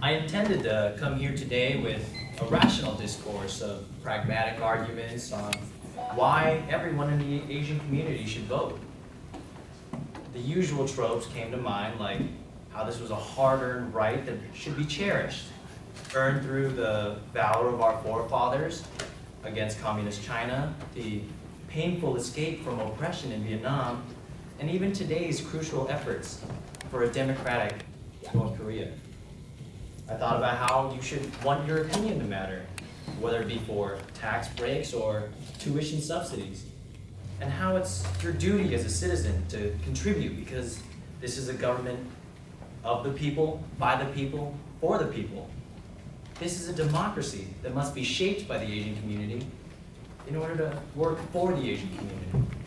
I intended to come here today with a rational discourse of pragmatic arguments on why everyone in the Asian community should vote. The usual tropes came to mind, like how this was a hard-earned right that should be cherished, earned through the valor of our forefathers against communist China, the painful escape from oppression in Vietnam, and even today's crucial efforts for a democratic North Korea. I thought about how you should want your opinion to matter, whether it be for tax breaks or tuition subsidies, and how it's your duty as a citizen to contribute because this is a government of the people, by the people, for the people. This is a democracy that must be shaped by the Asian community in order to work for the Asian community.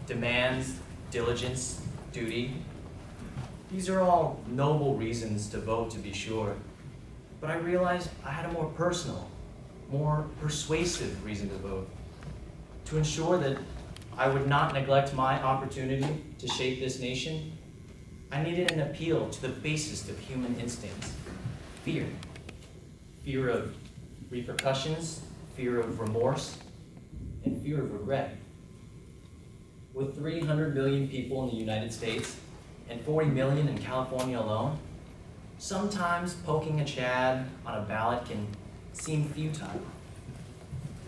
Demands, diligence, duty. These are all noble reasons to vote, to be sure, but I realized I had a more personal, more persuasive reason to vote, to ensure that I would not neglect my opportunity to shape this nation. I needed an appeal to the basest of human instincts, fear. Fear of repercussions, fear of remorse, and fear of regret. With 300 million people in the United States and 40 million in California alone, sometimes poking a Chad on a ballot can seem futile.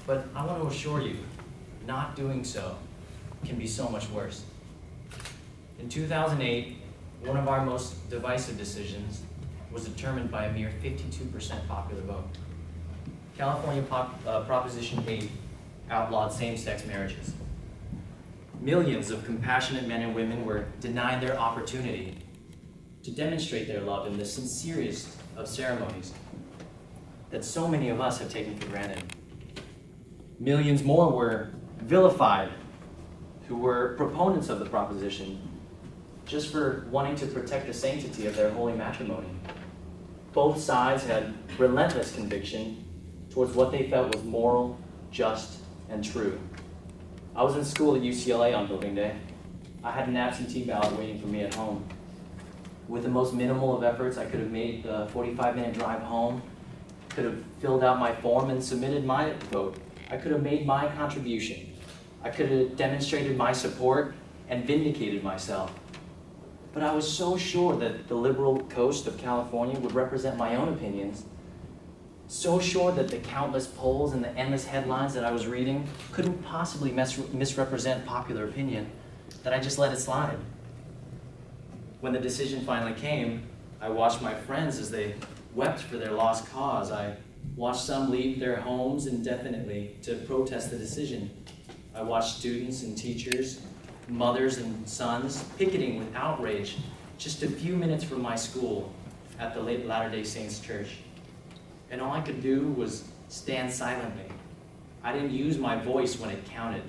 But I want to assure you, not doing so can be so much worse. In 2008, one of our most divisive decisions was determined by a mere 52% popular vote. California Proposition 8 outlawed same-sex marriages. Millions of compassionate men and women were denied their opportunity to demonstrate their love in the sincerest of ceremonies that so many of us have taken for granted. Millions more were vilified who were proponents of the proposition just for wanting to protect the sanctity of their holy matrimony. Both sides had relentless conviction towards what they felt was moral, just, and true. I was in school at UCLA on voting day. I had an absentee ballot waiting for me at home. With the most minimal of efforts, I could have made the 45-minute drive home, could have filled out my form and submitted my vote. I could have made my contribution. I could have demonstrated my support and vindicated myself. But I was so sure that the liberal coast of California would represent my own opinions, so sure that the countless polls and the endless headlines that I was reading couldn't possibly misrepresent popular opinion, that I just let it slide. When the decision finally came, I watched my friends as they wept for their lost cause. I watched some leave their homes indefinitely to protest the decision. I watched students and teachers, mothers and sons picketing with outrage just a few minutes from my school at the Latter-day Saints Church. And all I could do was stand silently. I didn't use my voice when it counted.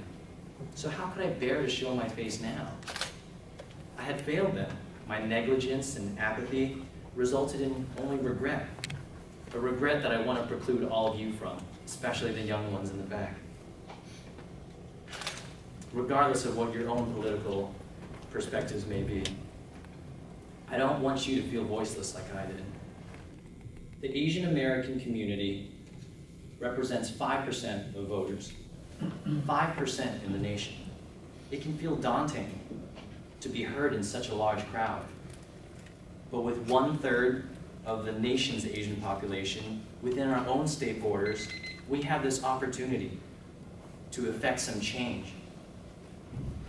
So how could I bear to show my face now? I had failed them. My negligence and apathy resulted in only regret. A regret that I want to preclude all of you from, especially the young ones in the back. Regardless of what your own political perspectives may be, I don't want you to feel voiceless like I did. The Asian American community represents 5% of voters, 5% in the nation. It can feel daunting to be heard in such a large crowd. But with 1/3 of the nation's Asian population within our own state borders, we have this opportunity to effect some change.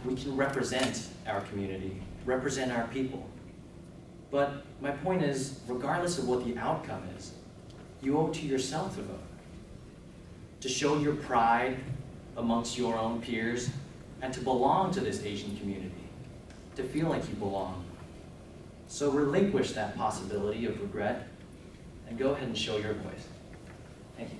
We can represent our community, represent our people. But my point is, regardless of what the outcome is, you owe it to yourself to vote. To show your pride amongst your own peers and to belong to this Asian community, to feel like you belong. So relinquish that possibility of regret and go ahead and show your voice. Thank you.